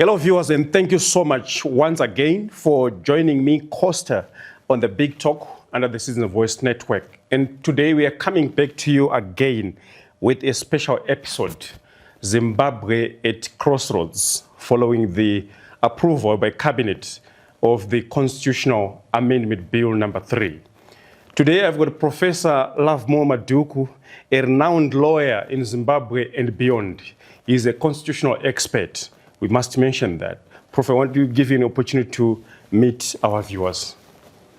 Hello viewers, and thank you so much once again for joining me, Costa, on the Big Talk under the Citizen Voice Network. And today we are coming back to you again with a special episode, Zimbabwe at Crossroads, following the approval by Cabinet of the Constitutional Amendment Bill number 3. Today I've got Professor Prof Madhuku, a renowned lawyer in Zimbabwe and beyond. He's a constitutional expert. We must mention that. Prof, I want to give you an opportunity to meet our viewers.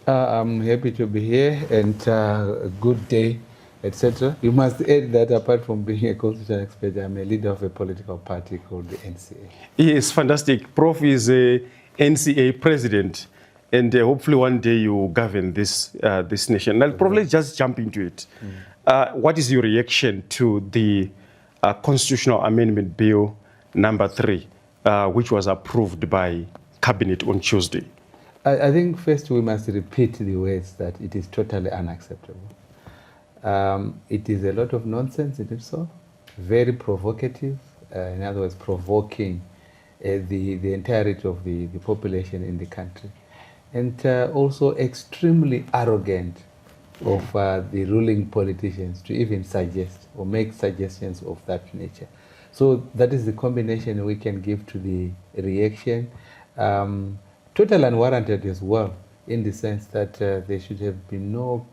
I'm happy to be here, and a good day, etc. You must add that apart from being a constitutional expert, I'm a leader of a political party called the NCA. Yes, fantastic. Prof is a NCA president, and hopefully one day you will govern this nation. Now, Prof, let's just jump into it. What is your reaction to the Constitutional Amendment Bill number 3? Which was approved by Cabinet on Tuesday? I think first we must repeat the words that it is totally unacceptable. It is a lot of nonsense, it is so, very provocative, in other words, provoking the entirety of the population in the country, and also extremely arrogant of the ruling politicians to even suggest or make suggestions of that nature. So that is the combination we can give to the reaction. Total unwarranted as well, in the sense that there should have been no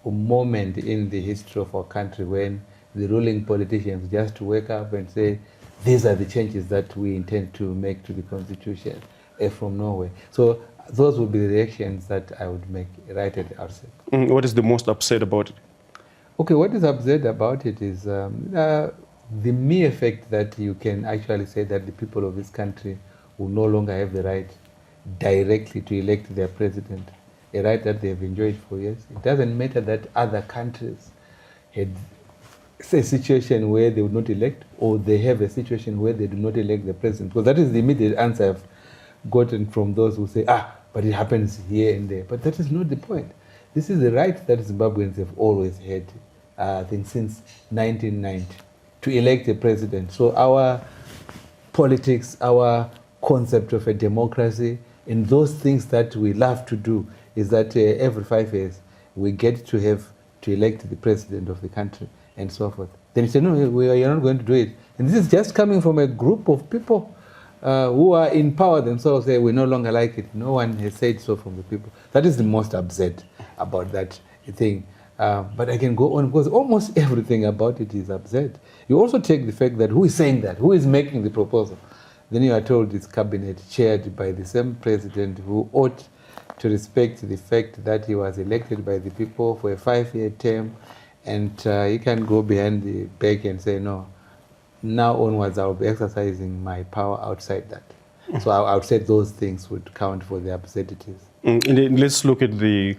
moment in the history of our country when the ruling politicians just wake up and say, these are the changes that we intend to make to the Constitution from nowhere. So those would be the reactions that I would make right at the outset. What is the most upset about it? Okay, what is upset about it is the mere fact that you can actually say that the people of this country will no longer have the right directly to elect their president, a right that they have enjoyed for years. It doesn't matter that other countries had a situation where they would not elect, or they have a situation where they do not elect the president. Because that is the immediate answer I've gotten from those who say, but it happens here and there. But that is not the point. This is the right that Zimbabweans have always had, I think since 1990. To elect a president. So our politics, our concept of a democracy, and those things that we love to do is that every 5 years we get to have to elect the president of the country and so forth. Then you say, no, we are not going to do it. And this is just coming from a group of people who are in power themselves, say we no longer like it. No one has said so from the people. That is the most upset about that thing. But I can go on because almost everything about it is absurd. You also take the fact that who is saying that, who is making the proposal. Then you are told it's cabinet chaired by the same president who ought to respect the fact that he was elected by the people for a 5-year term, and he can go behind the back and say, no, now onwards I'll be exercising my power outside that. So I would say those things would count for the absurdities. And let's look at the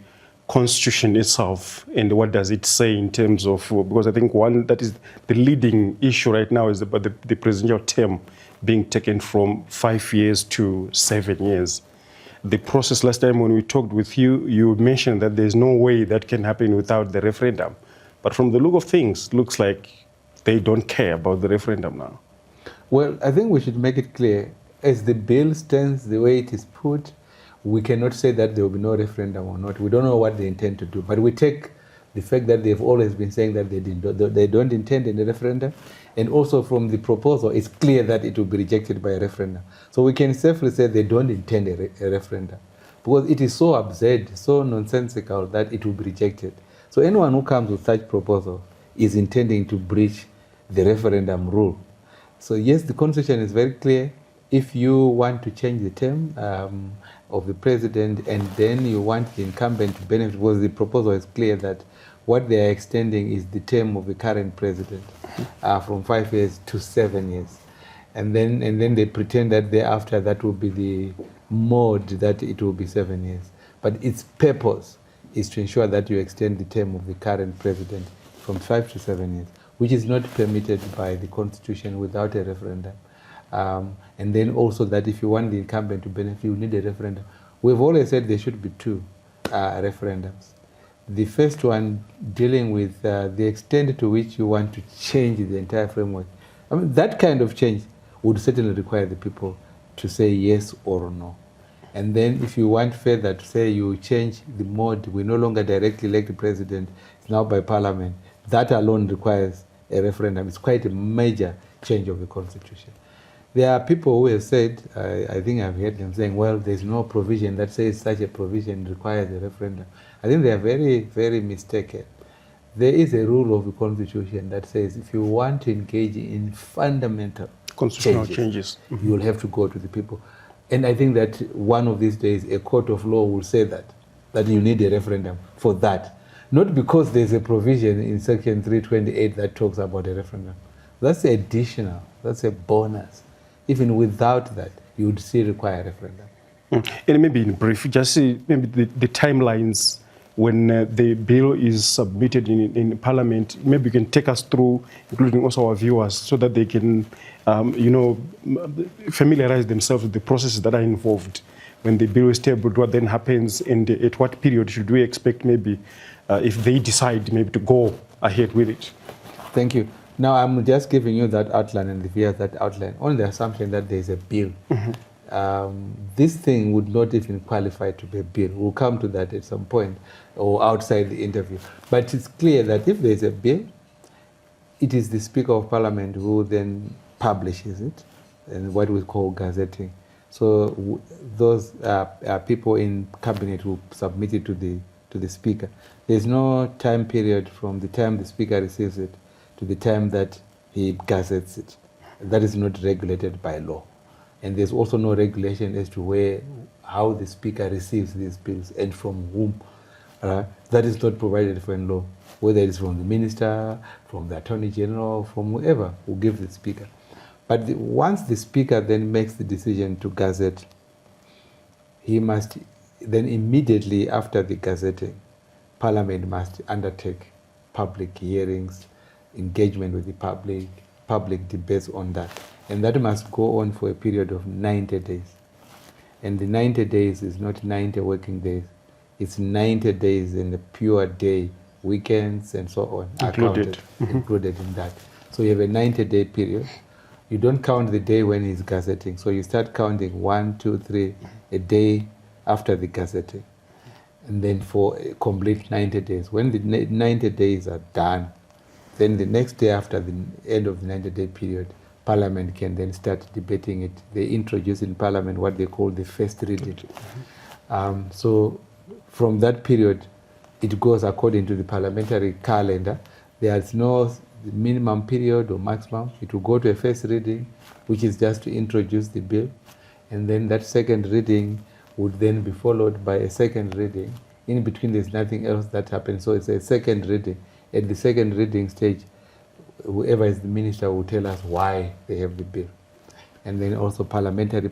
Constitution itself and what does it say in terms of, because I think one that is the leading issue right now is about the presidential term being taken from 5 years to 7 years. The process last time when we talked with you, you mentioned that there's no way that can happen without the referendum. But from the look of things, looks like they don't care about the referendum now. Well, I think we should make it clear, as the bill stands, the way it is put, we cannot say that there will be no referendum or not. We don't know what they intend to do. But we take the fact that they've always been saying that they don't intend any referendum. And also from the proposal, it's clear that it will be rejected by a referendum. So we can safely say they don't intend a referendum. Because it is so absurd, so nonsensical that it will be rejected. So anyone who comes with such proposal is intending to breach the referendum rule. So yes, the Constitution is very clear. If you want to change the term of the president and then you want the incumbent to benefit, because the proposal is clear that what they are extending is the term of the current president from 5 years to 7 years. And then they pretend that thereafter that will be the mode that it will be 7 years. But its purpose is to ensure that you extend the term of the current president from 5 to 7 years, which is not permitted by the Constitution without a referendum. And then also that if you want the incumbent to benefit, you need a referendum. We've always said there should be 2 referendums. The first one dealing with the extent to which you want to change the entire framework. I mean, that kind of change would certainly require the people to say yes or no. And then if you want further to say you change the mode, we no longer directly elect the president, it's now by parliament, that alone requires a referendum. It's quite a major change of the constitution. There are people who have said, I think I've heard them saying, well, there's no provision that says such a provision requires a referendum. I think they are very, very mistaken. There is a rule of the constitution that says if you want to engage in fundamental constitutional changes, you will have to go to the people. And I think that one of these days a court of law will say that you need a referendum for that. Not because there's a provision in section 328 that talks about a referendum. That's additional, that's a bonus. Even without that, you would still require a referendum. And maybe in brief, just maybe the timelines when the bill is submitted in Parliament. Maybe you can take us through, including also our viewers, so that they can, familiarize themselves with the processes that are involved. When the bill is tabled, what then happens, and at what period should we expect maybe, if they decide maybe to go ahead with it? Thank you. Now, I'm just giving you that outline and the viewers that outline on the assumption that there's a bill. This thing would not even qualify to be a bill. We'll come to that at some point or outside the interview. But it's clear that if there's a bill, it is the Speaker of Parliament who then publishes it and what we call gazetting. So those people in cabinet who submit it to the Speaker. There's no time period from the time the Speaker receives it to the time that he gazettes it. That is not regulated by law. And there's also no regulation as to how the Speaker receives these bills and from whom. That is not provided for in law, whether it's from the Minister, from the Attorney General, from whoever who gives the Speaker. But once the Speaker then makes the decision to gazette, he must then immediately after the gazetting, Parliament must undertake public hearings, engagement with the public debates on that. And that must go on for a period of 90 days. And the 90 days is not 90 working days. It's 90 days in the pure day, weekends and so on. Included. Included in that. So you have a 90-day period. You don't count the day when he's gazetting. So you start counting 1, 2, 3, a day after the gazetting. And then for a complete 90 days. When the 90 days are done, then the next day after the end of the 90-day period, Parliament can then start debating it. They introduce in Parliament what they call the first reading. So from that period, it goes according to the parliamentary calendar. There's no minimum period or maximum. It will go to a first reading, which is just to introduce the bill. And then that second reading would then be followed by a second reading. In between, there's nothing else that happens. So it's a second reading. At the second reading stage, whoever is the minister will tell us why they have the bill. And then also parliamentary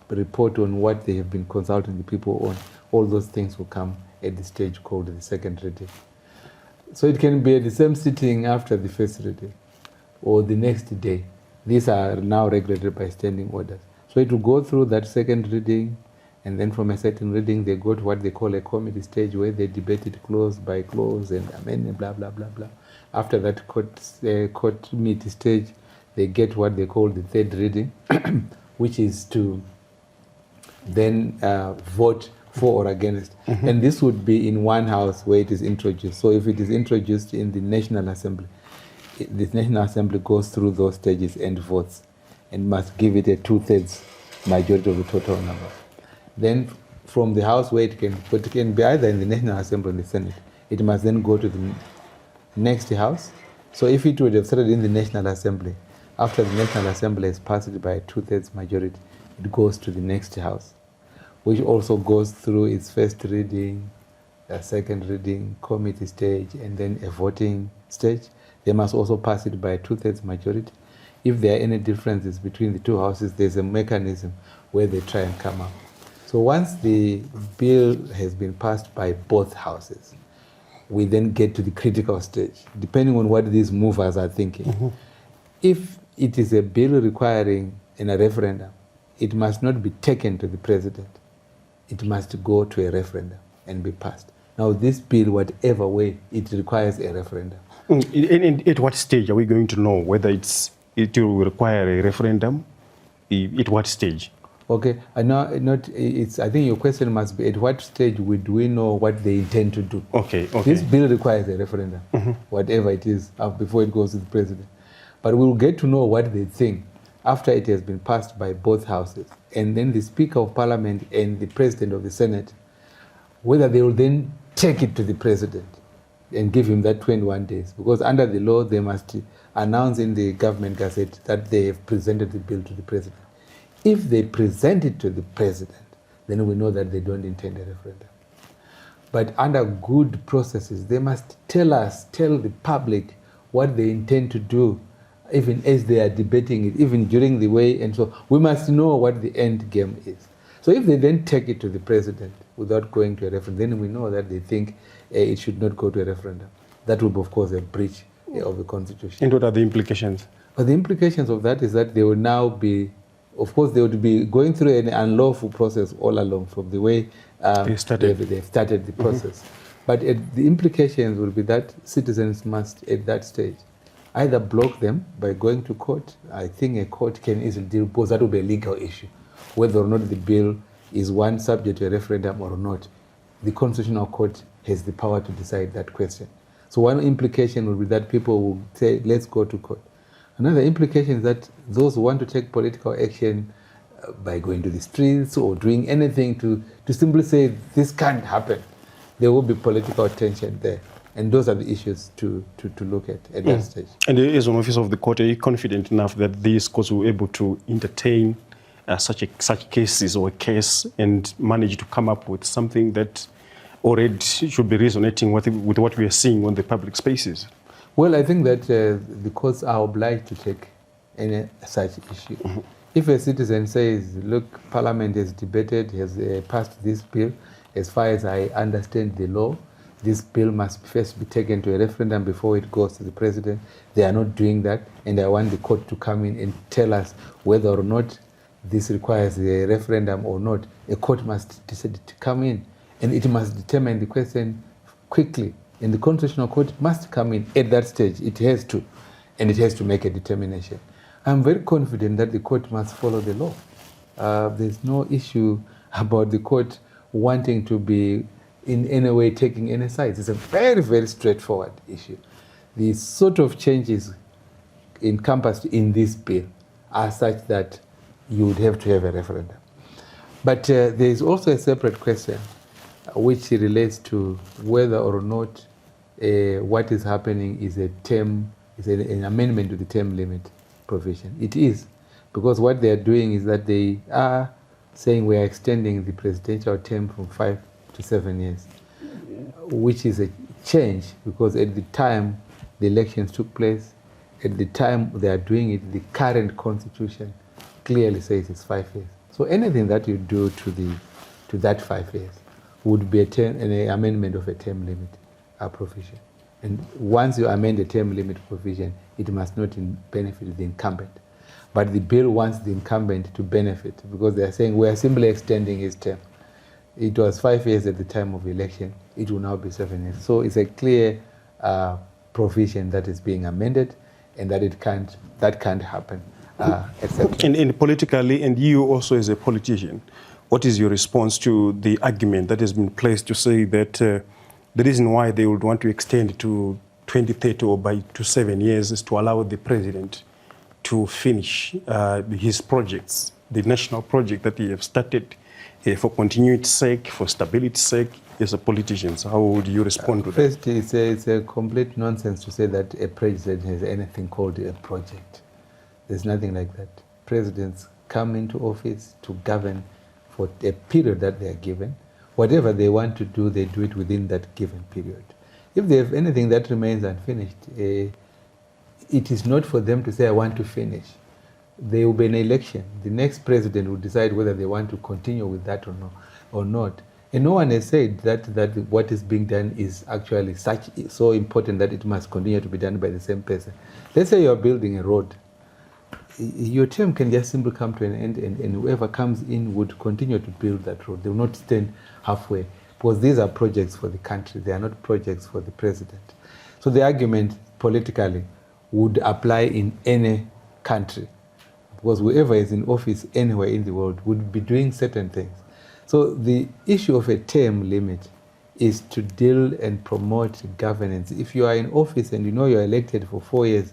report on what they have been consulting the people on. All those things will come at the stage called the second reading. So it can be at the same sitting after the first reading or the next day. These are now regulated by standing orders. So it will go through that second reading, and then from a certain reading, they go to what they call a committee stage where they debate it clause by clause and amend, blah, blah, blah, blah. After that court committee stage, they get what they call the third reading, which is to then vote for or against. And this would be in one house where it is introduced. So if it is introduced in the National Assembly, the National Assembly goes through those stages and votes and must give it a 2/3 majority of the total number. Then from the house where it can be either in the National Assembly or the Senate, it must then go to the next house. So if it would have started in the National Assembly, after the National Assembly has passed it by a 2/3 majority, it goes to the next house, which also goes through its first reading, a second reading, committee stage, and then a voting stage. They must also pass it by a 2/3 majority. If there are any differences between the two houses, there's a mechanism where they try and come up. So once the bill has been passed by both houses, we then get to the critical stage, depending on what these movers are thinking. If it is a bill requiring a referendum, it must not be taken to the president. It must go to a referendum and be passed. Now, this bill, whatever way, it requires a referendum. At what stage are we going to know whether it will require a referendum at what stage? Okay, I think your question must be, at what stage would we know what they intend to do? Okay. This bill requires a referendum, whatever it is, before it goes to the president. But we'll get to know what they think after it has been passed by both houses. And then the Speaker of Parliament and the President of the Senate, whether they will then take it to the president and give him that 21 days. Because under the law, they must announce in the government gazette that they have presented the bill to the president. If they present it to the president, then we know that they don't intend a referendum. But under good processes, they must tell the public what they intend to do, even as they are debating it, even during the way, and so we must know what the end game is. So if they then take it to the president without going to a referendum, then we know that they think it should not go to a referendum. That will be, of course, a breach of the Constitution. And what are the implications? But the implications of that is that they will now be, of course, they would be going through an unlawful process all along from the way they've started the process. But the implications will be that citizens must, at that stage, either block them by going to court. I think a court can easily deal, because that will be a legal issue, whether or not the bill is one subject to a referendum or not. The Constitutional Court has the power to decide that question. So one implication will be that people will say, let's go to court. Another implication is that those who want to take political action by going to the streets or doing anything to simply say, this can't happen, there will be political tension there. And those are the issues to look at that stage. And as an officer of the court, are you confident enough that these courts will be able to entertain such cases or a case and manage to come up with something that already should be resonating with what we are seeing on the public spaces? Well, I think that the courts are obliged to take any such issue. If a citizen says, look, Parliament has debated, has passed this bill, as far as I understand the law, this bill must first be taken to a referendum before it goes to the president. They are not doing that, and I want the court to come in and tell us whether or not this requires a referendum or not. A court must decide to come in, and it must determine the question quickly. And the Constitutional Court must come in at that stage. It has to, and it has to make a determination. I'm very confident that the court must follow the law. There's no issue about the court wanting to be in any way taking any sides. It's a very, very straightforward issue. The sort of changes encompassed in this bill are such that you would have to have a referendum. But there is also a separate question which relates to whether or not what is happening is an amendment to the term limit provision. It is, because what they are doing is that they are saying we are extending the presidential term from 5 to 7 years, which is a change, because at the time the elections took place, at the time they are doing it, the current constitution clearly says it's 5 years. So anything that you do to that 5 years would be an amendment of a term limit provision. And once you amend the term limit provision, it must not benefit the incumbent. But the bill wants the incumbent to benefit, because they are saying we are simply extending his term. It was 5 years at the time of election. It will now be 7 years. So it's a clear provision that is being amended, and that can't happen. And politically, and you also as a politician, what is your response to the argument that has been placed to say that the reason why they would want to extend to 2030 or to 7 years is to allow the president to finish his projects, the national project that he has started for continuity's sake, for stability's sake, as a politician? So how would you respond to that? First, it's a complete nonsense to say that a president has anything called a project. There's nothing like that. Presidents come into office to govern for a period that they are given. Whatever they want to do, they do it within that given period. If they have anything that remains unfinished, it is not for them to say, I want to finish. There will be an election. The next president will decide whether they want to continue with that or not. And no one has said that what is being done is actually so important that it must continue to be done by the same person. Let's say you are building a road. Your term can just simply come to an end, and whoever comes in would continue to build that road. They will not stand halfway, because these are projects for the country. They are not projects for the president. So the argument politically would apply in any country. because whoever is in office anywhere in the world would be doing certain things. So the issue of a term limit is to deal and promote governance. If you are in office and you know you're elected for 4 years,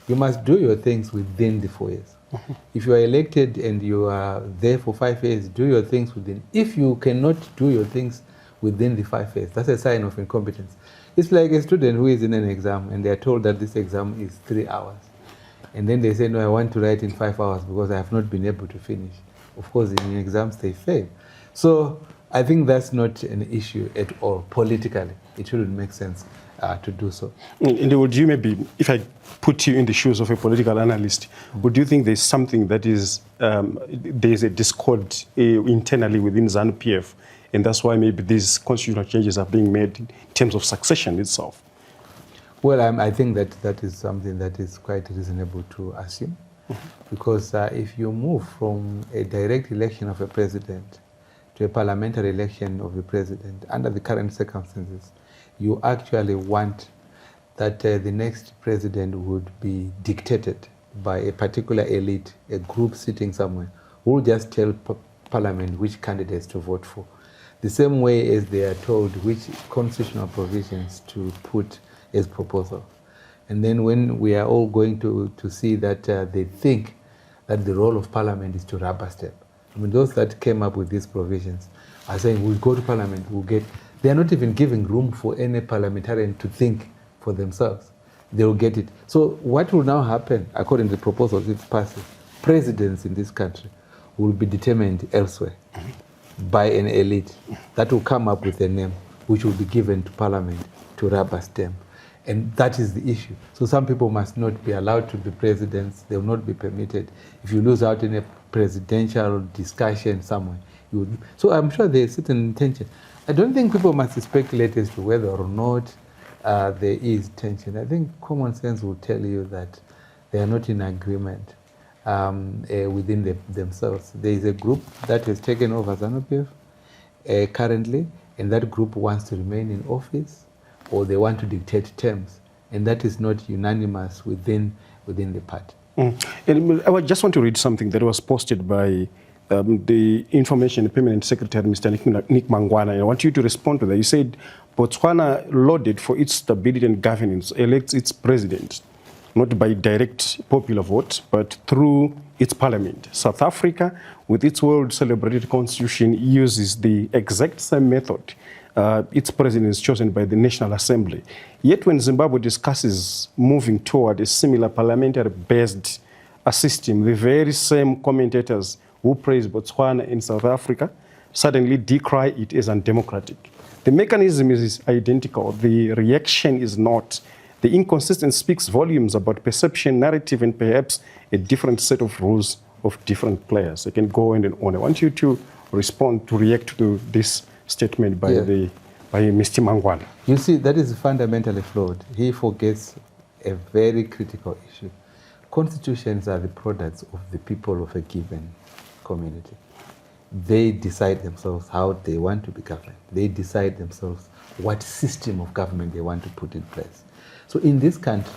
you must do your things within the 4 years. If you are elected and you are there for 5 years, do your things within. If you cannot do your things within the 5 years, that's a sign of incompetence. It's like a student who is in an exam and they are told that this exam is 3 hours. And then they say, no, I want to write in 5 hours because I have not been able to finish. Of course, in exams, they fail. So I think that's not an issue at all. Politically, it shouldn't make sense to do so. And would you maybe, if I put you in the shoes of a political analyst, would you think there's something that is, there's a discord internally within ZANU-PF, and that's why maybe these constitutional changes are being made in terms of succession itself? Well, I think that is something that is quite reasonable to assume, because if you move from a direct election of a president to a parliamentary election of the president under the current circumstances, you actually want that the next president would be dictated by a particular elite, a group sitting somewhere, who will just tell parliament which candidates to vote for. The same way as they are told which constitutional provisions to put as proposal. And then when we are all going to see that they think that the role of parliament is to rubber stamp. I mean, those that came up with these provisions are saying, we'll go to parliament, we'll get... They are not even giving room for any parliamentarian to think for themselves. They will get it. So what will now happen, according to the proposals, if passes, presidents in this country will be determined elsewhere by an elite that will come up with a name which will be given to parliament to rubber stamp. And that is the issue. So some people must not be allowed to be presidents. They will not be permitted. If you lose out in a presidential discussion somewhere, you would. So I'm sure there is certain intention. I don't think people must speculate as to whether or not there is tension. I think common sense will tell you that they are not in agreement within themselves. There is a group that has taken over ZANU-PF currently, and that group wants to remain in office, or they want to dictate terms, and that is not unanimous within the party. And I just want to read something that was posted by the Information Permanent Secretary, Mr. Nick Mangwana. I want you to respond to that. You said Botswana, lauded for its stability and governance, elects its president, not by direct popular vote, but through its parliament. South Africa, with its world-celebrated constitution, uses the exact same method. Its president is chosen by the National Assembly. Yet when Zimbabwe discusses moving toward a similar parliamentary-based system, the very same commentators who praise Botswana in South Africa suddenly decry it as undemocratic. The mechanism is identical. The reaction is not. The inconsistency speaks volumes about perception, narrative, and perhaps a different set of rules of different players. I can go on and on. I want you to respond, to react to this statement by Mr. Mangwana. You see, that is fundamentally flawed. He forgets a very critical issue. Constitutions are the products of the people of a given community. They decide themselves how they want to be governed. They decide themselves what system of government they want to put in place. So in this country,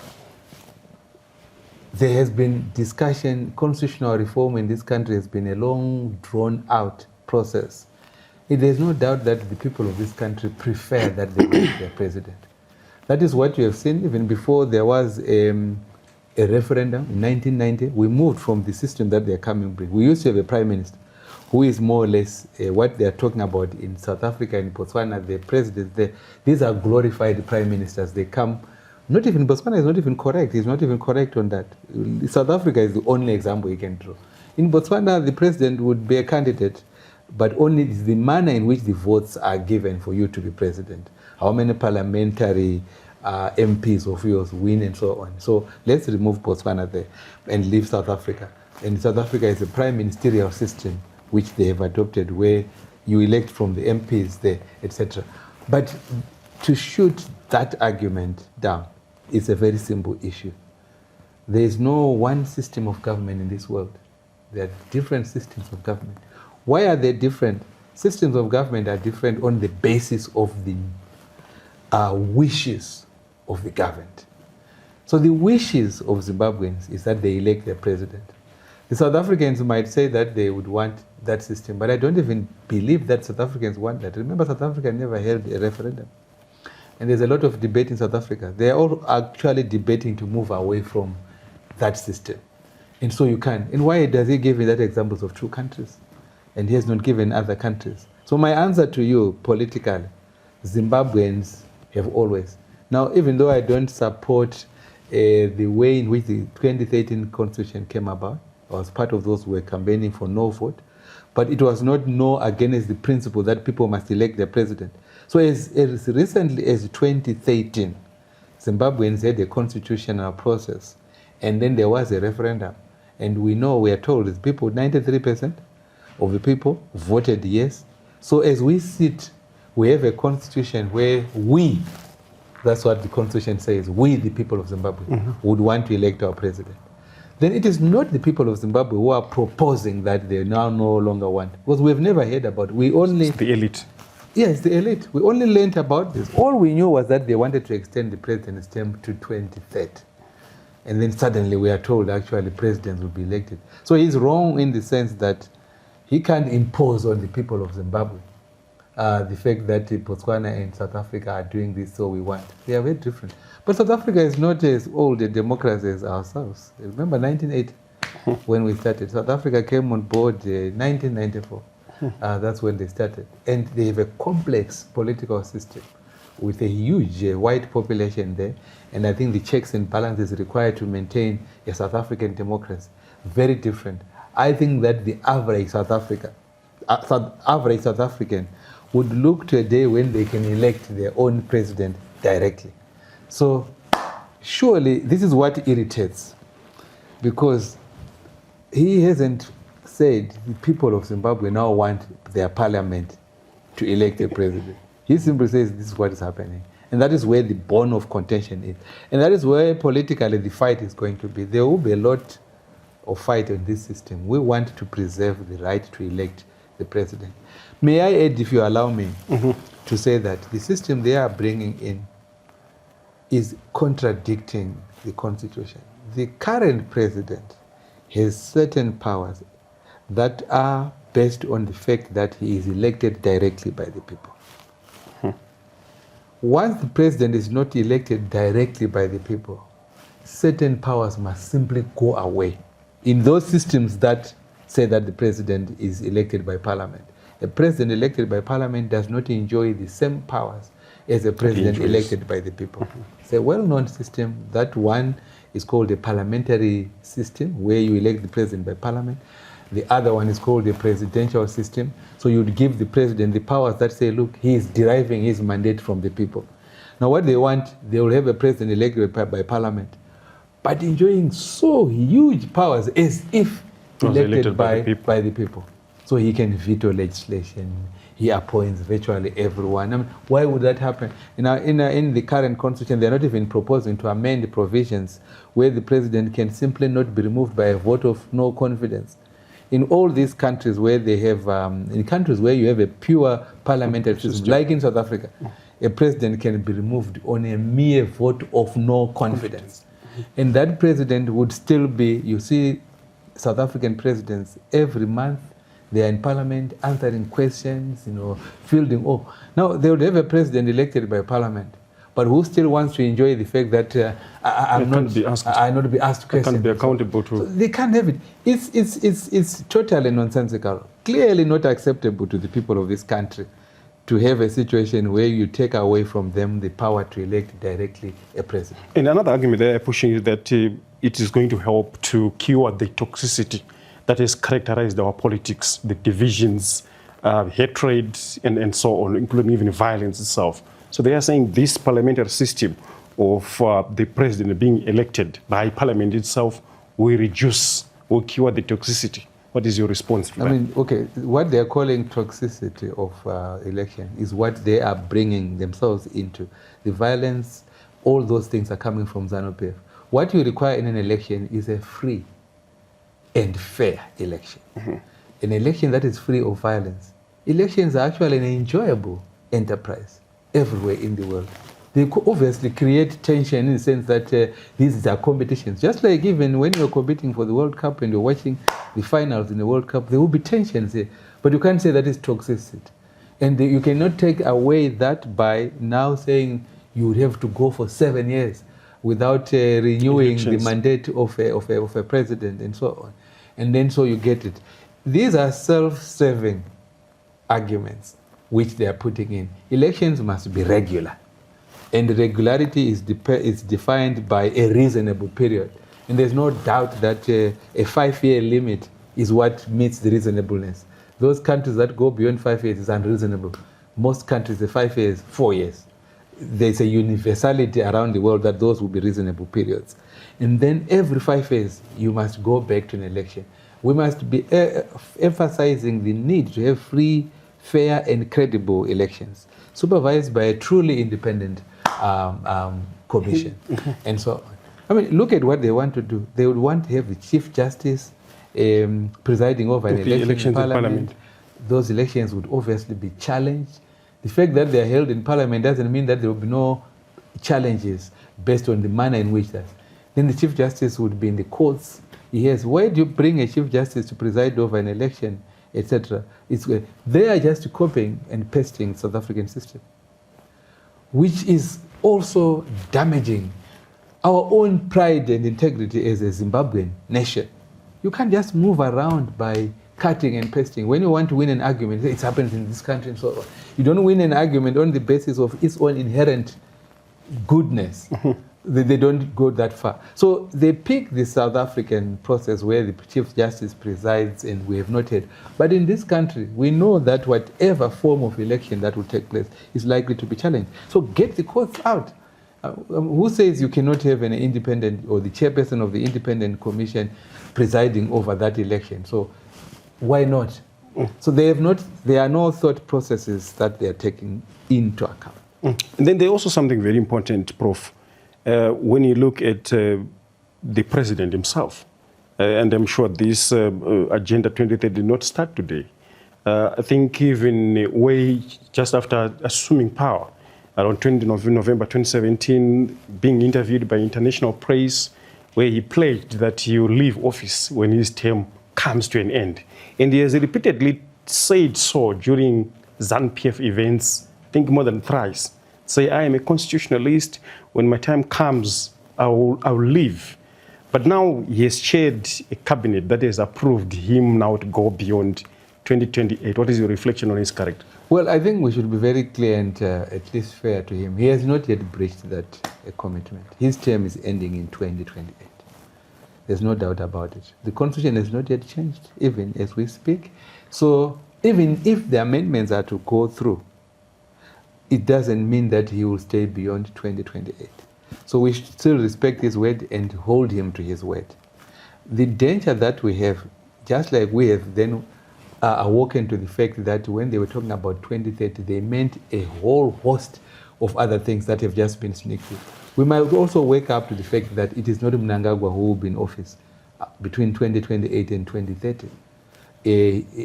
there has been discussion. Constitutional reform in this country has been a long, drawn-out process. There's no doubt that the people of this country prefer that they elect their president. That is what you have seen even before there was a referendum in 1990. We moved from the system that they're coming with. We used to have a prime minister who is more or less what they're talking about in South Africa and Botswana, the presidents. These are glorified prime ministers. They come, not even Botswana is not even correct. He's not even correct on that. South Africa is the only example you can draw. In Botswana, the president would be a candidate, but only the manner in which the votes are given for you to be president. How many parliamentary MPs of yours win and so on. So let's remove Botswana there and leave South Africa. And South Africa is a prime ministerial system which they have adopted, where you elect from the MPs there, etc. But to shoot that argument down is a very simple issue. There is no one system of government in this world. There are different systems of government. Why are they different? Systems of government are different on the basis of the wishes of the governed. So the wishes of Zimbabweans is that they elect their president. The South Africans might say that they would want that system, but I don't even believe that South Africans want that. Remember, South Africa never held a referendum. And there's a lot of debate in South Africa. They are all actually debating to move away from that system. And so you can. And why does he give me that examples of 2 countries? And he has not given other countries. So my answer to you, politically, Zimbabweans have always. Now, even though I don't support the way in which the 2013 constitution came about, I was part of those who were campaigning for no vote, but it was not no against the principle that people must elect their president. So as recently as 2013, Zimbabweans had a constitutional process, and then there was a referendum. And we are told that people, 93% of the people voted yes. So as we sit, we have a constitution where that's what the constitution says, we, the people of Zimbabwe, would want to elect our president. Then it is not the people of Zimbabwe who are proposing that they now no longer want, because we've never heard about it. It's the elite. Yes, the elite. We only learned about this. All we knew was that they wanted to extend the president's term to 2030. And then suddenly we are told actually presidents will be elected. So he's wrong in the sense that he can't impose on the people of Zimbabwe the fact that Botswana and South Africa are doing this, so we want. They are very different. But South Africa is not as old a democracy as ourselves. Remember 1980 when we started. South Africa came on board 1994. That's when they started. And they have a complex political system with a huge white population there. And I think the checks and balances required to maintain a South African democracy, very different. I think that the average South African would look to a day when they can elect their own president directly. So surely this is what irritates, because he hasn't said the people of Zimbabwe now want their parliament to elect a president. He simply says this is what is happening. And that is where the bone of contention is. And that is where politically the fight is going to be. There will be a lot of fight in this system. We want to preserve the right to elect the president. May I add, if you allow me, to say that the system they are bringing in is contradicting the Constitution. The current president has certain powers that are based on the fact that he is elected directly by the people. Once the president is not elected directly by the people, certain powers must simply go away. In those systems that say that the president is elected by parliament, a president elected by parliament does not enjoy the same powers as a president elected by the people. It's a well-known system. That one is called a parliamentary system, where you elect the president by parliament. The other one is called the presidential system. So you'd give the president the powers that say, look, he is deriving his mandate from the people. Now what they want, they will have a president elected by parliament, but enjoying so huge powers as if elected by the people. So he can veto legislation. He appoints virtually everyone. I mean, why would that happen? In the current constitution, they're not even proposing to amend the provisions where the president can simply not be removed by a vote of no confidence. In all these countries where they have, in countries where you have a pure parliamentary system, like in South Africa, a president can be removed on a mere vote of no confidence. And that president would still be, you see, South African presidents, every month, they are in parliament answering questions, fielding. Now they would have a president elected by parliament, but who still wants to enjoy the fact that I not be asked questions? Can't be accountable to. So they can't have it. It's totally nonsensical. Clearly not acceptable to the people of this country to have a situation where you take away from them the power to elect directly a president. And another argument they are pushing is that it is going to help to cure the toxicity that has characterized our politics, the divisions, hatred, and so on, including even violence itself. So they are saying this parliamentary system of the president being elected by parliament itself will cure the toxicity. What is your response to that? I mean, okay, what they are calling toxicity of election is what they are bringing themselves into. The violence, all those things are coming from ZANU-PF. What you require in an election is a free and fair election. An election that is free of violence. Elections are actually an enjoyable enterprise everywhere in the world. they obviously create tension in the sense that these are competitions. Just like even when you're competing for the World Cup and you're watching the finals in the World Cup, there will be tensions here. But you can't say that is toxicity. And you cannot take away that by now saying you would have to go for 7 years without renewing the mandate of a president and so on. And then so you get it. These are self-serving arguments which they are putting in. Elections must be regular. And regularity is defined by a reasonable period. And there's no doubt that a 5-year limit is what meets the reasonableness. Those countries that go beyond 5 years is unreasonable. Most countries, the 5 years, 4 years. There's a universality around the world that those will be reasonable periods. And then every 5 years, you must go back to an election. We must be emphasizing the need to have free, fair, and credible elections, supervised by a truly independent commission, and so on. I mean, look at what they want to do. They would want to have the Chief Justice presiding over an election in Parliament. Those elections would obviously be challenged. The fact that they are held in Parliament doesn't mean that there will be no challenges based on the manner in which that. Then the Chief Justice would be in the courts. Yes, why do you bring a Chief Justice to preside over an election, etc.? They are just copying and pasting South African system, which is also damaging our own pride and integrity as a Zimbabwean nation. You can't just move around by cutting and pasting. When you want to win an argument, it happens in this country and so on. You don't win an argument on the basis of its own inherent goodness. They don't go that far. So they pick the South African process where the Chief Justice presides and we have not had. But in this country, we know that whatever form of election that will take place is likely to be challenged. So get the courts out. Who says you cannot have an independent or the chairperson of the independent commission presiding over that election? So why not? So there are no thought processes that they are taking into account. And then there's also something very important, Prof. When you look at the president himself, and I'm sure this Agenda 2030 did not start today. I think even way just after assuming power, around 20 November 2017, being interviewed by international press, where he pledged that he will leave office when his term comes to an end. And he has repeatedly said so during ZANU-PF events, I think more than thrice. Say, I am a constitutionalist. When my time comes, I will leave. But now he has chaired a cabinet that has approved him now to go beyond 2028. What is your reflection on his character? Well, I think we should be very clear and at least fair to him. He has not yet breached that commitment. His term is ending in 2028. There's no doubt about it. The Constitution has not yet changed, even as we speak. So even if the amendments are to go through, it doesn't mean that he will stay beyond 2028. So we should still respect his word and hold him to his word. The danger that we have, just like we have then awoken to the fact that when they were talking about 2030, they meant a whole host of other things that have just been sneaked in. We might also wake up to the fact that it is not Mnangagwa who will be in office between 2028 and 2030,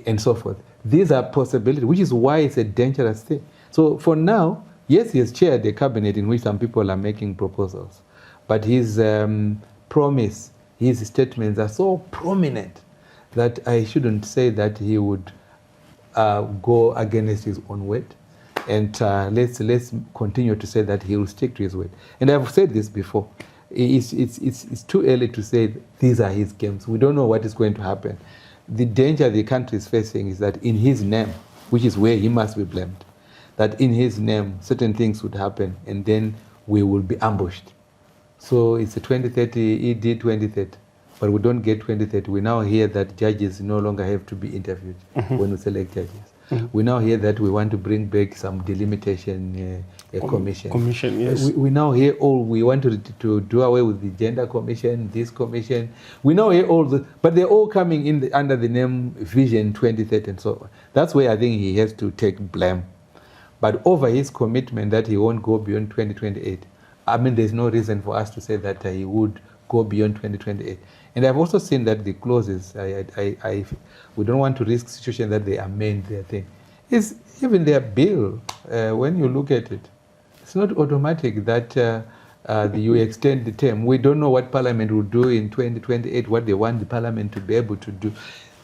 and so forth. These are possibilities, which is why it's a dangerous thing. So for now, yes, he has chaired a cabinet in which some people are making proposals, but his promise, his statements are so prominent that I shouldn't say that he would go against his own word. And let's continue to say that he will stick to his word. And I've said this before. It's too early to say these are his games. We don't know what is going to happen. The danger the country is facing is that in his name, which is where he must be blamed, that in his name certain things would happen and then we will be ambushed. So it's a 2030, ED 2030, but we don't get 2030. We now hear that judges no longer have to be interviewed when we select judges. We now hear that we want to bring back some delimitation commission. Commission, yes. We now hear we want to do away with the gender commission, this commission. We now hear all the, but they're all coming in under the name Vision 2030 and so on. That's where I think he has to take blame. But over his commitment that he won't go beyond 2028, I mean, there's no reason for us to say that he would go beyond 2028. And I've also seen that the clauses, we don't want to risk situation that they amend their thing. It's even their bill, when you look at it, it's It's not automatic that you extend the term. We don't know what Parliament will do in 2028, what they want the Parliament to be able to do.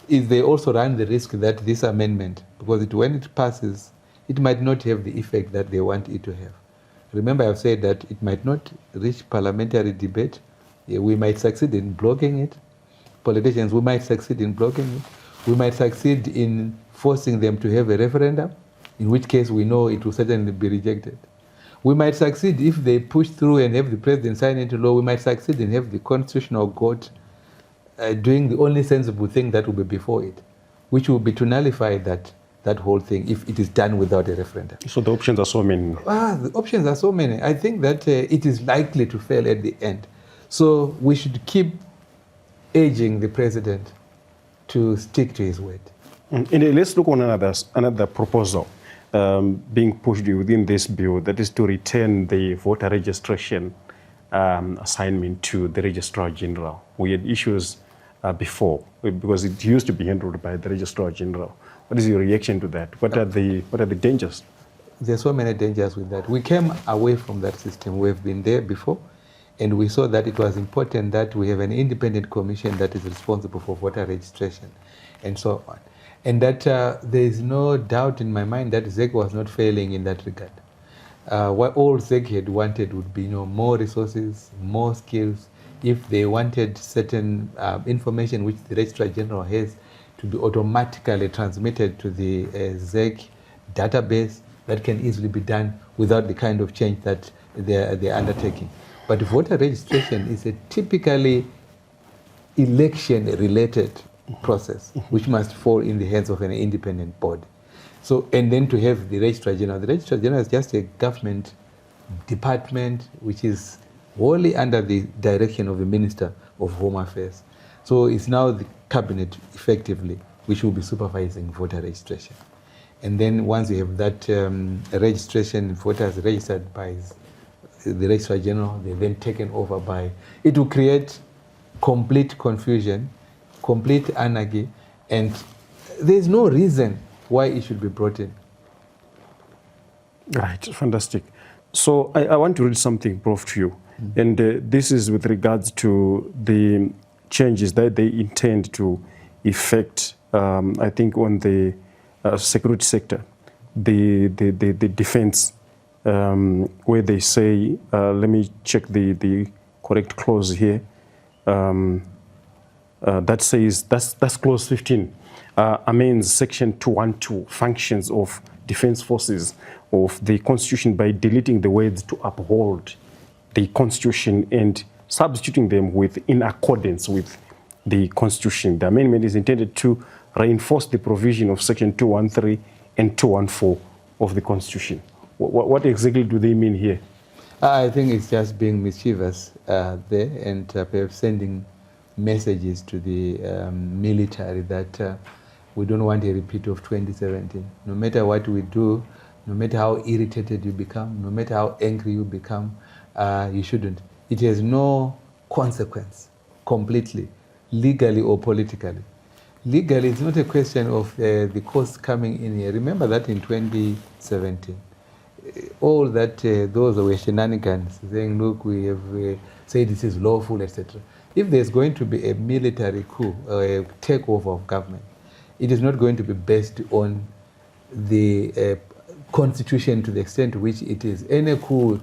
Is they also run the risk that this amendment, because when it passes, it might not have the effect that they want it to have. Remember, I've said that it might not reach parliamentary debate. We might succeed in blocking it. Politicians, we might succeed in blocking it. We might succeed in forcing them to have a referendum, in which case we know it will certainly be rejected. We might succeed if they push through and have the president sign into law. We might succeed in have the constitutional court doing the only sensible thing that will be before it, which will be to nullify that whole thing if it is done without a referendum. So the options are so many. The options are so many. I think that it is likely to fail at the end. So we should keep urging the president to stick to his word. And let's look on another proposal being pushed within this bill, that is to return the voter registration assignment to the Registrar General. We had issues before because it used to be handled by the Registrar General. What is your reaction to that? What are the dangers? There's so many dangers with that. We came away from that system. We've been there before, and we saw that it was important that we have an independent commission that is responsible for voter registration and so on. And that there is no doubt in my mind that ZEC was not failing in that regard. What all ZEC had wanted would be more resources, more skills. If they wanted certain information which the Registrar General has to be automatically transmitted to the ZEC database, that can easily be done without the kind of change that they're undertaking. But voter registration is a typically election-related process, which must fall in the hands of an independent body. So, and then to have the Registrar General. The Registrar General is just a government department which is wholly under the direction of the Minister of Home Affairs. So it's now the cabinet, effectively, which will be supervising voter registration. And then once you have that registration, voters registered by the Registrar General, they're then taken over by, it will create complete confusion, complete anarchy, and there's no reason why it should be brought in. Right, fantastic. So I want to read something, Prof, to you. And this is with regards to the changes that they intend to effect, I think, on the security sector, the defense, where they say, let me check the correct clause here, that says, that's clause 15, amends section 212, functions of defense forces of the Constitution by deleting the words to uphold the Constitution and substituting them with in accordance with the Constitution. The amendment is intended to reinforce the provision of section 213 and 214 of the Constitution. What exactly do they mean here? I think it's just being mischievous there and perhaps sending messages to the military that we don't want a repeat of 2017. No matter what we do, no matter how irritated you become, no matter how angry you become, you shouldn't. It has no consequence completely, legally or politically. Legally, it's not a question of the costs coming in here. Remember that in 2017, all that, those were shenanigans, saying, look, we have said this is lawful, etc. If there's going to be a military coup or a takeover of government, it is not going to be based on the Constitution to the extent to which it is. Any coup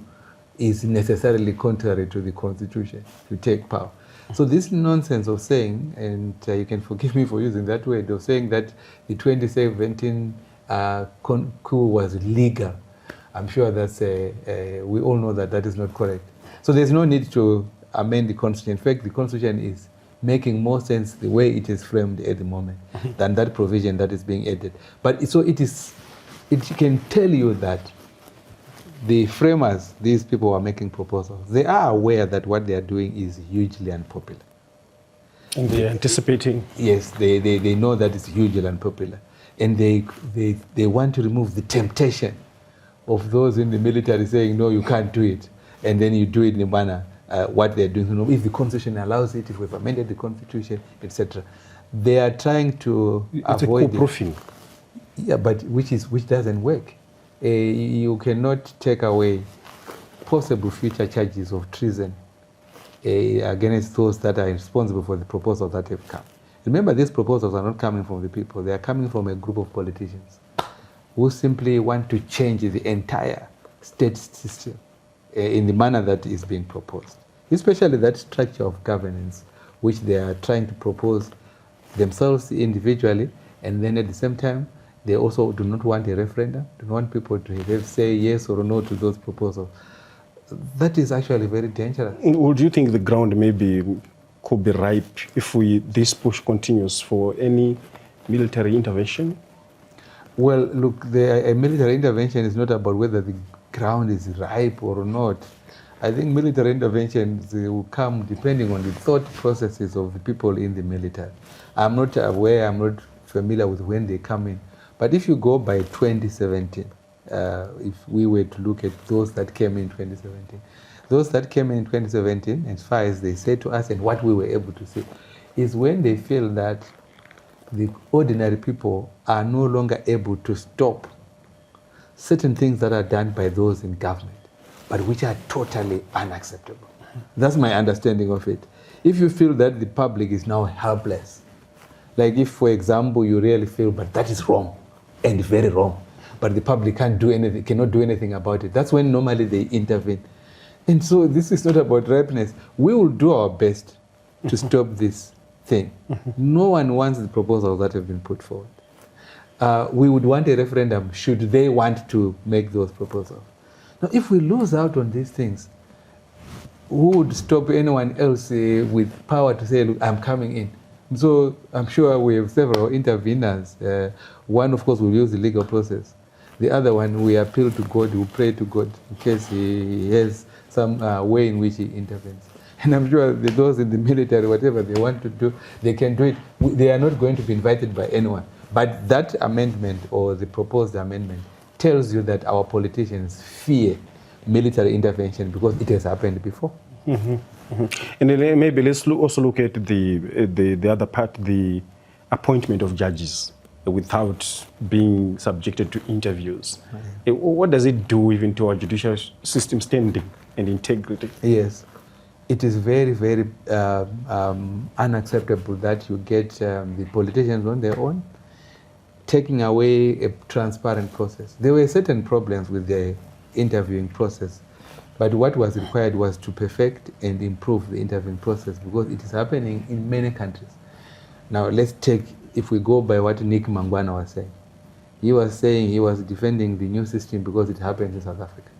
is necessarily contrary to the Constitution to take power. So this nonsense of saying, and you can forgive me for using that word, of saying that the 2017 coup was legal, I'm sure that's we all know that that is not correct. So there's no need to amend the Constitution. In fact, the Constitution is making more sense the way it is framed at the moment than that provision that is being added. But so it can tell you that the framers, these people who are making proposals, they are aware that what they are doing is hugely unpopular. And they're anticipating? Yes, they know that it's hugely unpopular. And they want to remove the temptation of those in the military saying, no, you can't do it. And then you do it in a manner, what they're doing. You know, if the Constitution allows it, if we've amended the Constitution, etc. They are trying to avoid it. Yeah, but which doesn't work. You cannot take away possible future charges of treason against those that are responsible for the proposals that have come. Remember, these proposals are not coming from the people. They are coming from a group of politicians who simply want to change the entire state system in the manner that is being proposed, especially that structure of governance which they are trying to propose themselves individually, and then at the same time they also do not want a referendum, do not want people to say yes or no to those proposals. That is actually very dangerous. Would you think the ground maybe could be ripe if this push continues for any military intervention? Well, look, a military intervention is not about whether the ground is ripe or not. I think military interventions will come depending on the thought processes of the people in the military. I'm not aware, I'm not familiar with when they come in. But if you go by 2017, if we were to look at those that came in 2017, those that came in 2017, as far as they said to us and what we were able to see, is when they feel that the ordinary people are no longer able to stop certain things that are done by those in government, but which are totally unacceptable. That's my understanding of it. If you feel that the public is now helpless, like if, for example, you really feel, but that is wrong and very wrong, but the public can't do anything, cannot do anything about it, that's when normally they intervene. And so this is not about ripeness. We will do our best to stop this thing. No one wants the proposals that have been put forward. We would want a referendum should they want to make those proposals. Now, if we lose out on these things, who would stop anyone else with power to say, look, I'm coming in? So I'm sure we have several interveners. One, of course, will use the legal process. The other one, we appeal to God, we pray to God in case he has some way in which he intervenes. And I'm sure that those in the military, whatever they want to do, they can do it. They are not going to be invited by anyone. But that amendment or the proposed amendment tells you that our politicians fear military intervention because it has happened before. Mm-hmm. Mm-hmm. And then maybe let's also look at the other part, the appointment of judges without being subjected to interviews. Mm-hmm. What does it do even to our judicial system standing and integrity? Yes. It is very, very unacceptable that you get the politicians on their own, taking away a transparent process. There were certain problems with the interviewing process, but what was required was to perfect and improve the interviewing process because it is happening in many countries. Now let's take, if we go by what Nick Mangwana was saying. He was saying he was defending the new system because it happens in South Africa.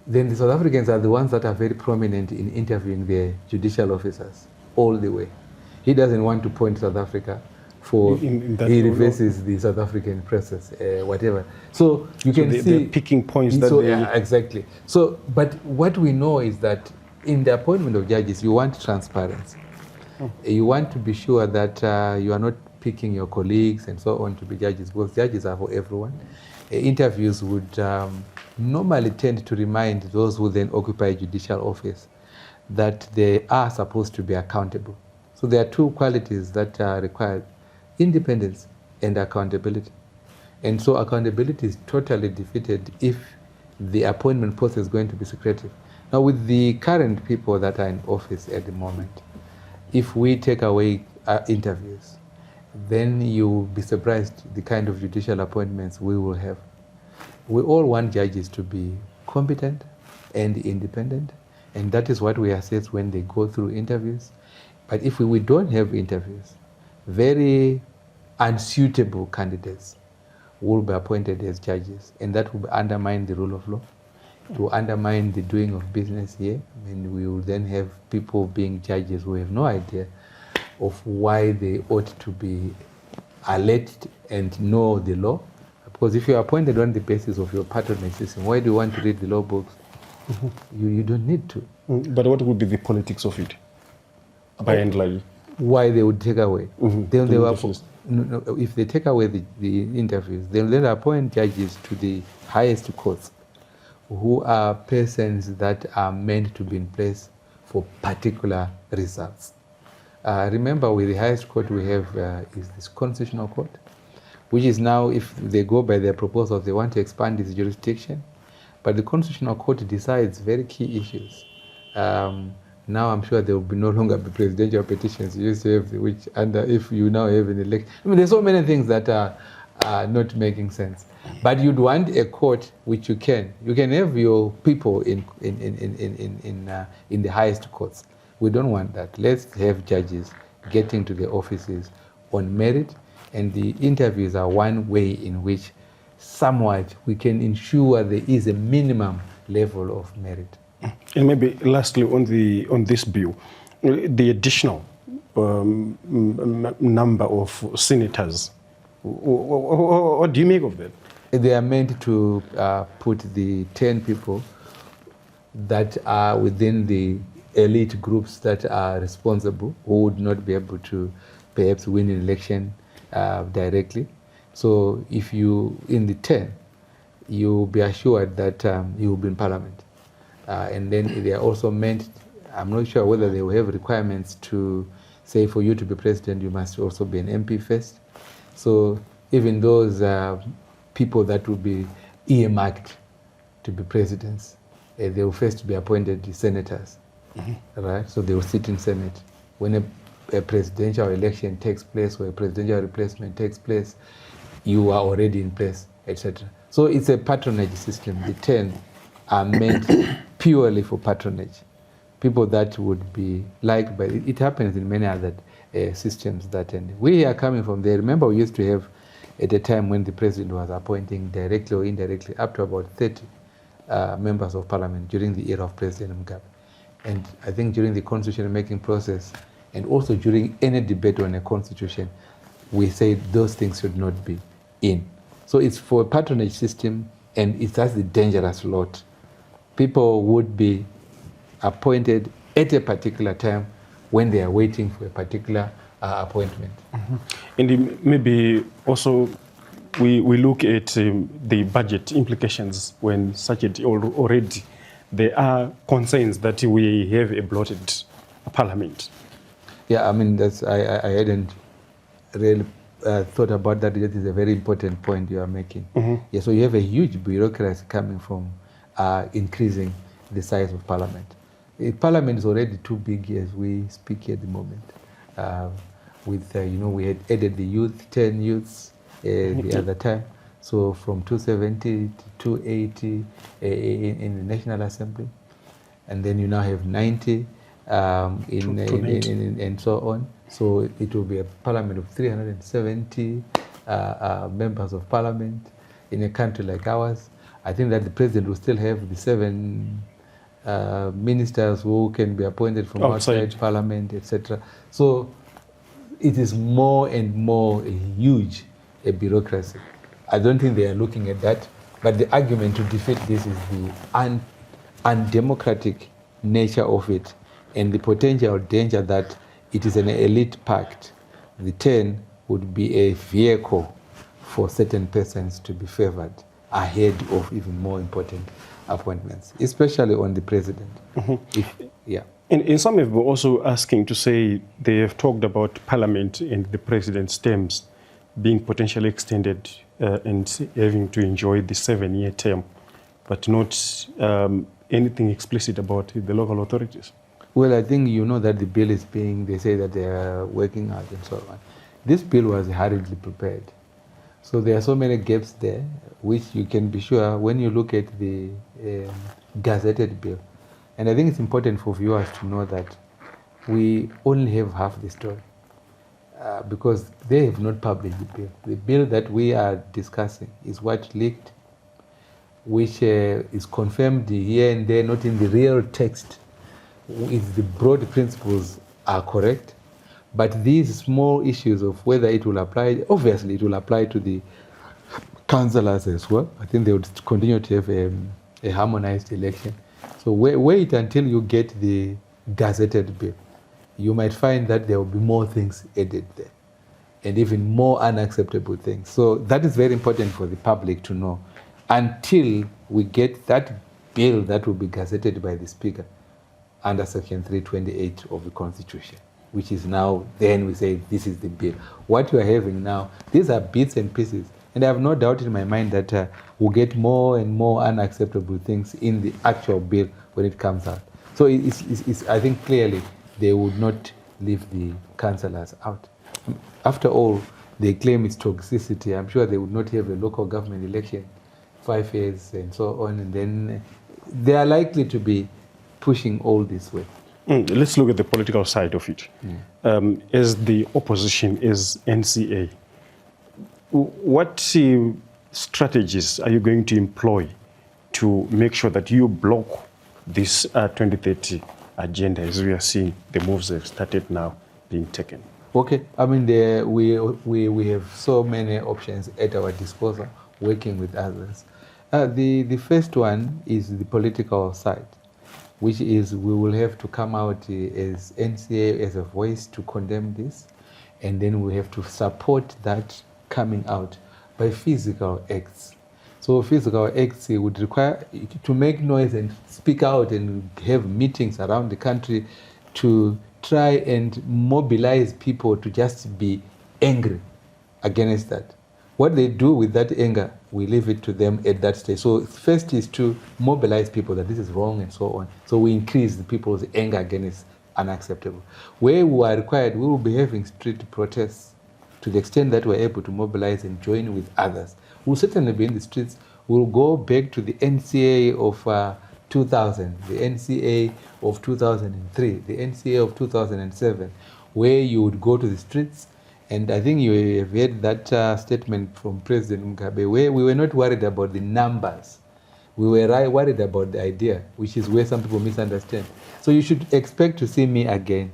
Then the South Africans are the ones that are very prominent in interviewing their judicial officers all the way. He doesn't want to point South Africa for, he reverses the South African process, whatever. So you can see they're picking points that they... Yeah, exactly. So, but what we know is that in the appointment of judges, you want transparency. You want to be sure that you are not picking your colleagues and so on to be judges, because judges are for everyone. Interviews would normally tend to remind those who then occupy judicial office that they are supposed to be accountable. So there are two qualities that are required: independence and accountability. And so accountability is totally defeated if the appointment process is going to be secretive. Now with the current people that are in office at the moment, if we take away interviews, then you'll be surprised the kind of judicial appointments we will have. We all want judges to be competent and independent, and that is what we assess when they go through interviews. But if we don't have interviews, very unsuitable candidates will be appointed as judges, and that will undermine the rule of law, to undermine the doing of business here, and we will then have people being judges who have no idea of why they ought to be alert and know the law. Because if you're appointed on the basis of your patronage system, why do you want to read the law books? Mm-hmm. You don't need to. But what would be the politics of it, by and large? Why they would take away? Mm-hmm. Then they were, if they take away the interviews, they'll then appoint judges to the highest courts, who are persons that are meant to be in place for particular results. Remember, with the highest court we have is this constitutional court, which is now, if they go by their proposal, they want to expand its jurisdiction. But the Constitutional Court decides very key issues. Now I'm sure there will be no longer be presidential petitions. You used to have which, and if you now have an election, I mean, there's so many things that are not making sense. But you'd want a court which you can have your people in the highest courts. We don't want that. Let's have judges getting to the offices on merit, and the interviews are one way in which somewhat we can ensure there is a minimum level of merit. And maybe lastly on this bill, the additional number of senators, what do you make of that? They are meant to put the 10 people that are within the elite groups that are responsible, who would not be able to perhaps win an election directly. So if you, in the 10, you'll be assured that you will be in parliament. And then they are also meant, I'm not sure whether they will have requirements to say for you to be president, you must also be an MP first. So even those people that will be earmarked to be presidents, they will first be appointed the senators, right? So they will sit in Senate. When a presidential election takes place or a presidential replacement takes place, you are already in place, etc. So it's a patronage system. The 10 are meant purely for patronage. People that would be liked by it. It happens in many other systems that end. We are coming from there. Remember, we used to have at a time when the president was appointing directly or indirectly up to about 30 members of parliament during the era of President Mnangagwa. And I think during the constitution making process and also during any debate on a constitution, we say those things should not be in. So it's for a patronage system, and it's just the dangerous lot. People would be appointed at a particular time when they are waiting for a particular appointment. And maybe also we look at the budget implications when such a already there are concerns that we have a bloated parliament. Yeah, I mean, that's I hadn't really thought about that. That is a very important point you are making. Yeah, so you have a huge bureaucracy coming from increasing the size of parliament. Parliament is already too big as we speak at the moment. With we had added the youth, 10 youths the other time. So from 270 to 280 in the National Assembly, and then you now have 90 and so on. So it will be a parliament of 370 members of parliament in a country like ours. I think that the president will still have the 7 ministers who can be appointed from outside parliament, etc. So it is more and more a huge bureaucracy. I don't think they are looking at that, but the argument to defeat this is the undemocratic nature of it and the potential danger that it is an elite pact. The 10 would be a vehicle for certain persons to be favored ahead of even more important appointments, especially on the president. And some have been also asking to say they have talked about parliament and the president's terms being potentially extended and having to enjoy the 7-year term, but not anything explicit about the local authorities. Well, I think you know that the bill is they say that they are working out and so on. This bill was hurriedly prepared. So there are so many gaps there, which you can be sure when you look at the gazetted bill. And I think it's important for viewers to know that we only have half the story because they have not published the bill. The bill that we are discussing is what leaked, which is confirmed here and there, not in the real text. If the broad principles are correct, but these small issues of whether it will apply, obviously it will apply to the councillors as well. I think they would continue to have a harmonized election. So wait until you get the gazetted bill. You might find that there will be more things added there and even more unacceptable things. So that is very important for the public to know until we get that bill that will be gazetted by the Speaker under Section 328 of the Constitution, which is now, then we say this is the bill. What we are having now, these are bits and pieces. And I have no doubt in my mind that we'll get more and more unacceptable things in the actual bill when it comes out. So I think clearly they would not leave the councillors out. After all, they claim it's toxicity. I'm sure they would not have a local government election 5 years and so on, and then they are likely to be pushing all this way. Let's look at the political side of it. As the opposition, as NCA, what strategies are you going to employ to make sure that you block this 2030 agenda, as we are seeing the moves that have started now being taken? Okay, I mean, we have so many options at our disposal, working with others. The first one is the political side, which is we will have to come out as NCA as a voice to condemn this, and then we have to support that coming out by physical acts. So physical acts would require to make noise and speak out and have meetings around the country to try and mobilize people to just be angry against that. What they do with that anger, we leave it to them at that stage. So first is to mobilize people that this is wrong and so on. So we increase the people's anger against unacceptable. Where we are required, we will be having street protests to the extent that we're able to mobilize and join with others. We'll certainly be in the streets. We'll go back to the NCA of 2000, the NCA of 2003, the NCA of 2007, where you would go to the streets. And I think you have heard that statement from President Mugabe, where we were not worried about the numbers. We were worried about the idea, which is where some people misunderstand. So you should expect to see me again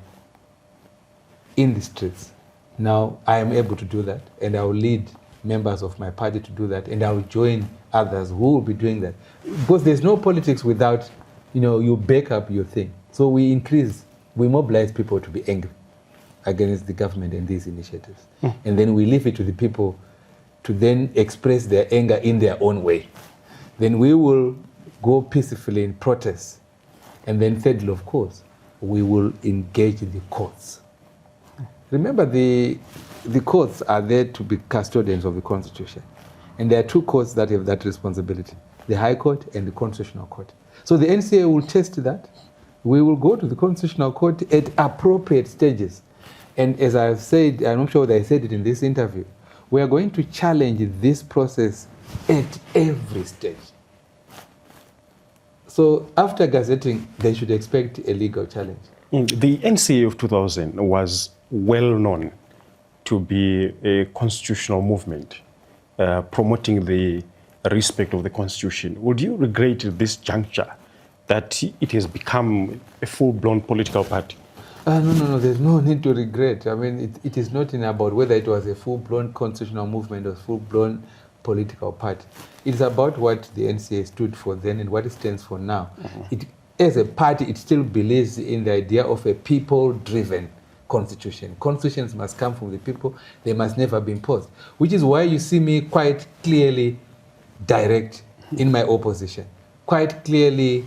in the streets. Now, I am able to do that, and I will lead members of my party to do that, and I will join others who will be doing that. Because there's no politics without, you back up your thing. So we mobilize people to be angry against the government and these initiatives. And then we leave it to the people to then express their anger in their own way. Then we will go peacefully in protest. And then thirdly, of course, we will engage the courts. Remember, the courts are there to be custodians of the Constitution. And there are two courts that have that responsibility, the High Court and the Constitutional Court. So the NCA will test that. We will go to the Constitutional Court at appropriate stages. And as I've said, I'm not sure that I said it in this interview, we are going to challenge this process at every stage. So after gazetting, they should expect a legal challenge. The NCA of 2000 was well known to be a constitutional movement, promoting the respect of the Constitution. Would you regret at this juncture that it has become a full-blown political party? No, there's no need to regret. I mean, it is not about whether it was a full-blown constitutional movement or full-blown political party. It's about what the NCA stood for then and what it stands for now. As a party, it still believes in the idea of a people-driven constitution. Constitutions must come from the people. They must never be imposed, which is why you see me quite clearly direct in my opposition, quite clearly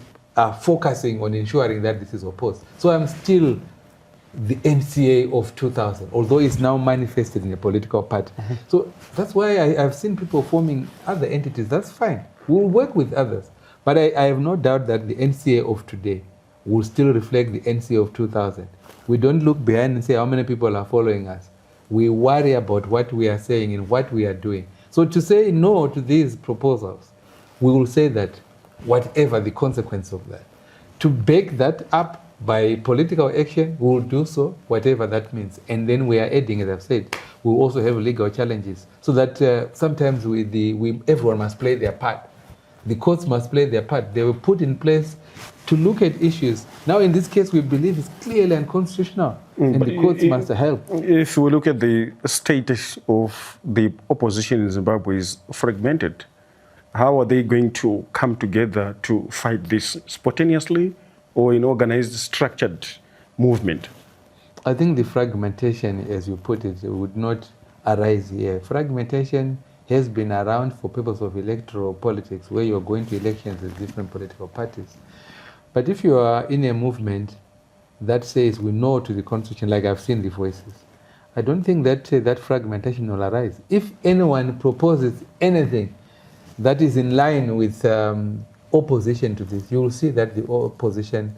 focusing on ensuring that this is opposed. So I'm still the NCA of 2000, although it's now manifested in a political party. So that's why I've seen people forming other entities. That's fine. We'll work with others. But I have no doubt that the NCA of today will still reflect the NCA of 2000. We don't look behind and say how many people are following us. We worry about what we are saying and what we are doing. So to say no to these proposals, we will say that whatever the consequence of that. To back that up by political action, we will do so, whatever that means. And then we are adding, as I've said, we will also have legal challenges. So that sometimes everyone must play their part. The courts must play their part. They were put in place to look at issues. Now, in this case, we believe it's clearly unconstitutional, and the courts must help. If we look at the status of the opposition in Zimbabwe is fragmented, how are they going to come together to fight this spontaneously or in organized, structured movement? I think the fragmentation, as you put it, would not arise here. Fragmentation has been around for purposes of electoral politics, where you're going to elections with different political parties. But if you are in a movement that says we no to the Constitution, like I've seen the voices, I don't think that that fragmentation will arise. If anyone proposes anything that is in line with opposition to this, you will see that the opposition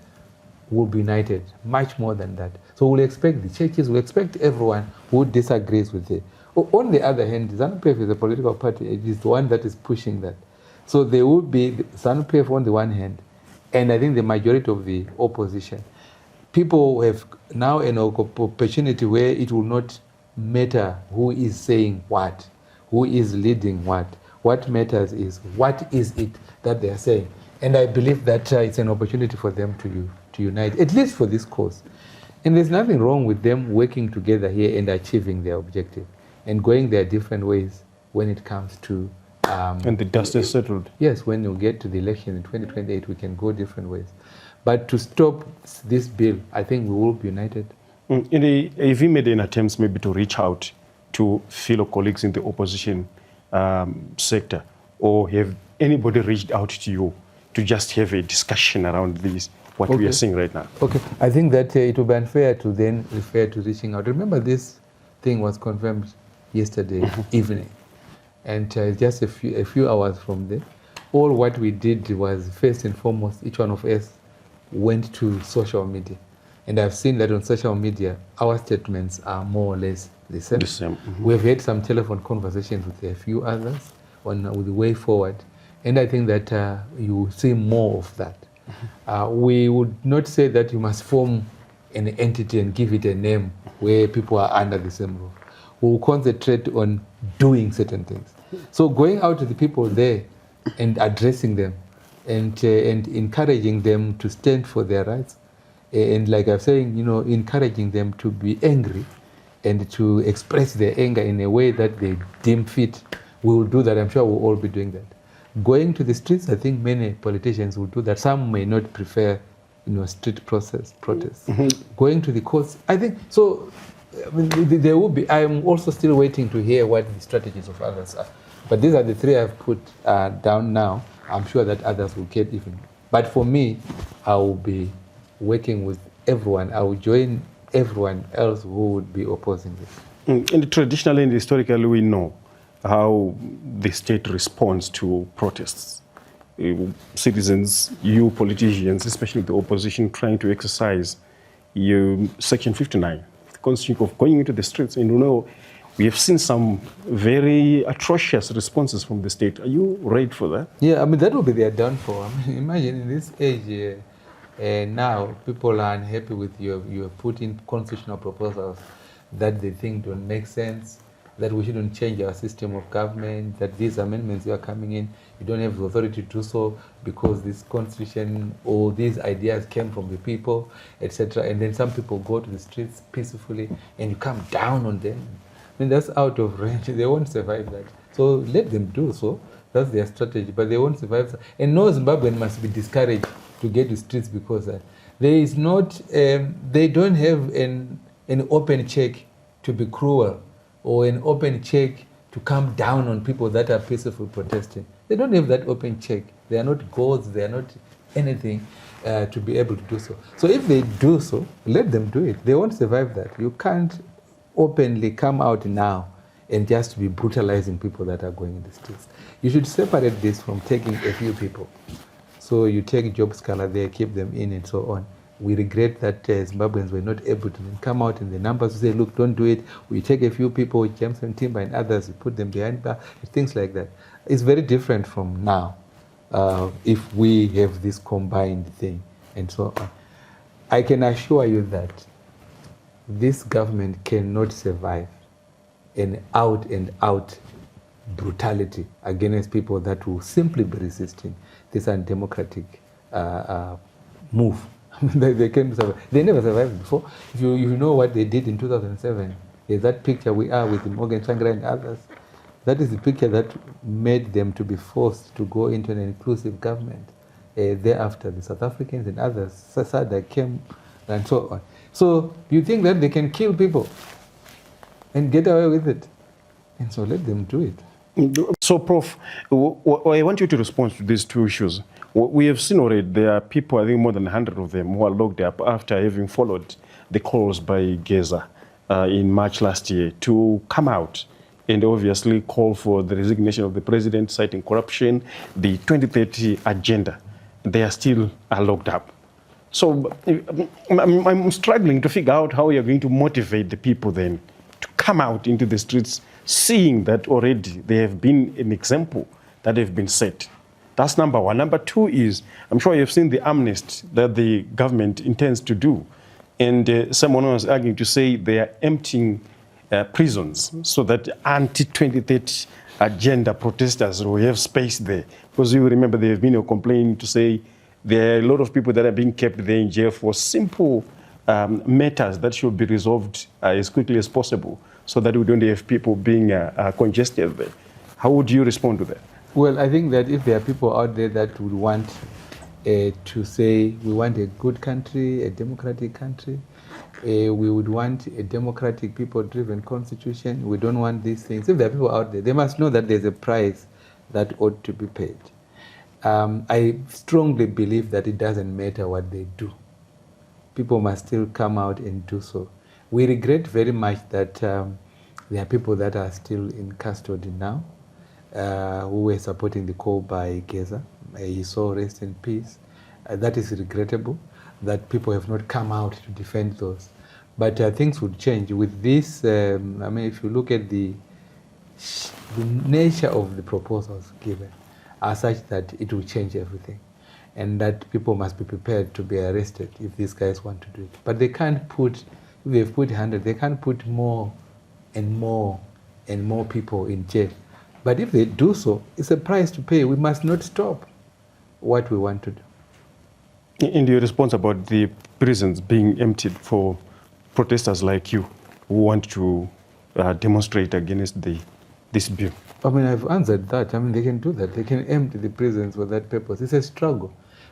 will be united, much more than that. So we'll expect the churches, we'll expect everyone who disagrees with it. On the other hand, ZANU-PF is a political party. It is the one that is pushing that. So there will be ZANU-PF on the one hand, and I think the majority of the opposition. People have now an opportunity where it will not matter who is saying what, who is leading what. What matters is what is it that they are saying. And I believe that it's an opportunity for them to unite, at least for this cause. And there's nothing wrong with them working together here and achieving their objective and going their different ways when it comes to... and the dust is settled. Yes, when you get to the election in 2028, we can go different ways. But to stop this bill, I think we will be united. Have you made any attempts maybe to reach out to fellow colleagues in the opposition sector? Or have anybody reached out to you to just have a discussion around this, what we are seeing right now? Okay, I think that it would be unfair to then refer to reaching out. Remember, this thing was confirmed yesterday evening. And just a few hours from there, all what we did was, first and foremost, each one of us went to social media. And I've seen that on social media, our statements are more or less the same. We've had some telephone conversations with a few others on the way forward. And I think that you will see more of that. We would not say that you must form an entity and give it a name where people are under the same roof. We will concentrate on doing certain things. So going out to the people there and addressing them and encouraging them to stand for their rights, and like I'm saying, you know, encouraging them to be angry and to express their anger in a way that they deem fit, we will do that. I'm sure we'll all be doing that. Going to the streets, I think many politicians will do that. Some may not prefer, you know, street protests. Going to the courts, I think, so I mean, there will be, I'm also still waiting to hear what the strategies of others are. But these are the three I've put down now. I'm sure that others will get even. But for me, I will be working with everyone. I will join everyone else who would be opposing this. And traditionally and historically, we know how the state responds to protests. Citizens, you politicians, especially the opposition, trying to exercise your Section 59, the constitution of going into the streets. And you know, we have seen some very atrocious responses from the state. Are you ready for that? Yeah, I mean, that will be their downfall. I mean, imagine in this age now, people are unhappy with you have put in constitutional proposals that they think don't make sense, that we shouldn't change our system of government, that these amendments you are coming in, you don't have the authority to do so because this constitution or these ideas came from the people, etc. And then some people go to the streets peacefully and you come down on them. I mean, that's out of range. They won't survive that. So let them do so. That's their strategy, but they won't survive. And no Zimbabwean must be discouraged to get to streets because there is not, they don't have an open check to be cruel or an open check to come down on people that are peaceful protesting. They don't have that open check. They are not gods, they are not anything to be able to do so. So if they do so, let them do it. They won't survive that. You can't openly come out now and just be brutalizing people that are going in the streets. You should separate this from taking a few people. So you take job scholar there, keep them in and so on. We regret that Zimbabweans were not able to come out in the numbers to say, look, don't do it. We take a few people, James and Timber and others, we put them behind bar, things like that. It's very different from now if we have this combined thing and so on. I can assure you that this government cannot survive an out-and-out brutality against people that will simply be resisting this undemocratic move. They can survive. They never survived before. If you know what they did in 2007, is that picture we are with Morgan Changra and others. That is the picture that made them to be forced to go into an inclusive government. Thereafter, the South Africans and others, SADC came and so on. So you think that they can kill people and get away with it? And so let them do it. So, Prof, I want you to respond to these two issues. We have seen already there are people, I think more than 100 of them, who are locked up after having followed the calls by Geza in March last year to come out and obviously call for the resignation of the president, citing corruption, the 2030 agenda. They are still locked up. So I'm struggling to figure out how you're going to motivate the people then to come out into the streets, seeing that already there have been an example that have been set. That's number one. Number two is, I'm sure you've seen the amnesty that the government intends to do. And someone was arguing to say they are emptying prisons so that anti-2030 agenda protesters will have space there. Because you remember there have been a complaint to say there are a lot of people that are being kept there in jail for simple matters that should be resolved as quickly as possible so that we don't have people being congested there. How would you respond to that? Well, I think that if there are people out there that would want to say we want a good country, a democratic country, we would want a democratic, people-driven constitution, we don't want these things. If there are people out there, they must know that there's a price that ought to be paid. I strongly believe that it doesn't matter what they do. People must still come out and do so. We regret very much that there are people that are still in custody now, who were supporting the call by Geza. He saw rest in peace. That is regrettable, that people have not come out to defend those. But things would change. With this, I mean, if you look at the nature of the proposals given, are such that it will change everything. And that people must be prepared to be arrested if these guys want to do it. But they can't put, if they've put 100, they can't put more and more and more people in jail. But if they do so, it's a price to pay. We must not stop what we want to do. In your response about the prisons being emptied for protesters like you who want to demonstrate against this bill? I mean, I've answered that. I mean, they can do that. They can empty the prisons for that purpose. It's a struggle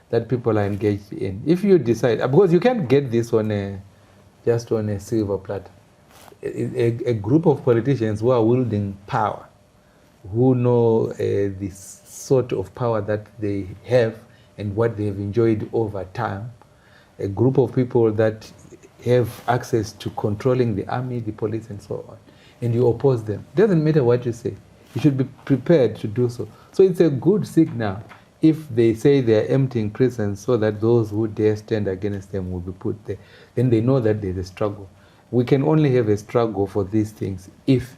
that people are engaged in. If you decide, because you can't get this on just on a silver platter. A group of politicians who are wielding power, who know the sort of power that they have and what they have enjoyed over time, a group of people that have access to controlling the army, the police, and so on, and you oppose them. It doesn't matter what you say. You should be prepared to do so. So it's a good signal if they say they're emptying prisons so that those who dare stand against them will be put there. Then they know that there's a struggle. We can only have a struggle for these things if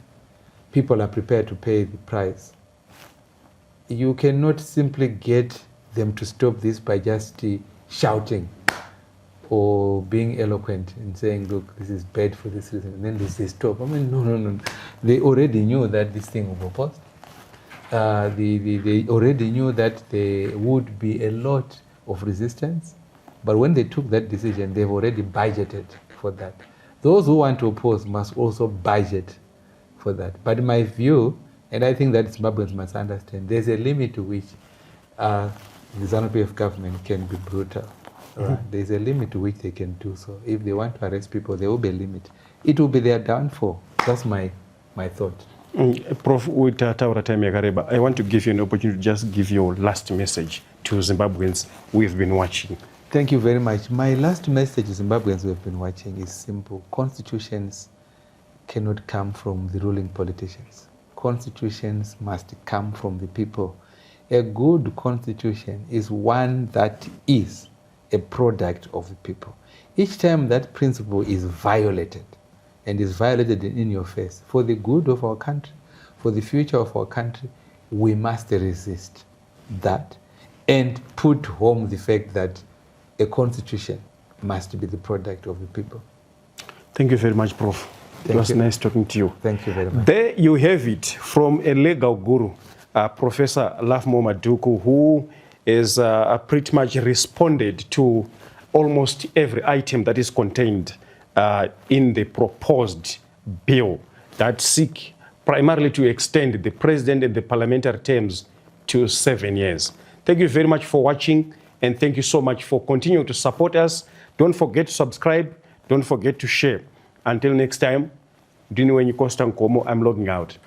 people are prepared to pay the price. You cannot simply get them to stop this by just shouting or being eloquent and saying, look, this is bad for this reason, and then they say stop. I mean, no. They already knew that this thing was opposed. They already knew that there would be a lot of resistance. But when they took that decision, they've already budgeted for that. Those who want to oppose must also budget for that. But in my view, and I think that Zimbabweans must understand, there's a limit to which the ZANU-PF government can be brutal. Right. There's a limit to which they can do so. If they want to arrest people, there will be a limit. It will be their downfall. That's my thought. Prof, with Taura time yakareba, I want to give you an opportunity to just give your last message to Zimbabweans who have been watching. Thank you very much. My last message to Zimbabweans who have been watching is simple. Constitutions cannot come from the ruling politicians. Constitutions must come from the people. A good constitution is one that is a product of the people. Each time that principle is violated, and is violated in your face, for the good of our country, for the future of our country, we must resist that and put home the fact that a constitution must be the product of the people. Thank you very much, Prof. It was nice talking to you. Thank you very much. There you have it from a legal guru, Professor Prof Madhuku, who is pretty much responded to almost every item that is contained in the proposed bill that seek primarily to extend the president and the parliamentary terms to 7 years. Thank you very much for watching, and thank you so much for continuing to support us. Don't forget to subscribe. Don't forget to share. Until next time, I'm logging out.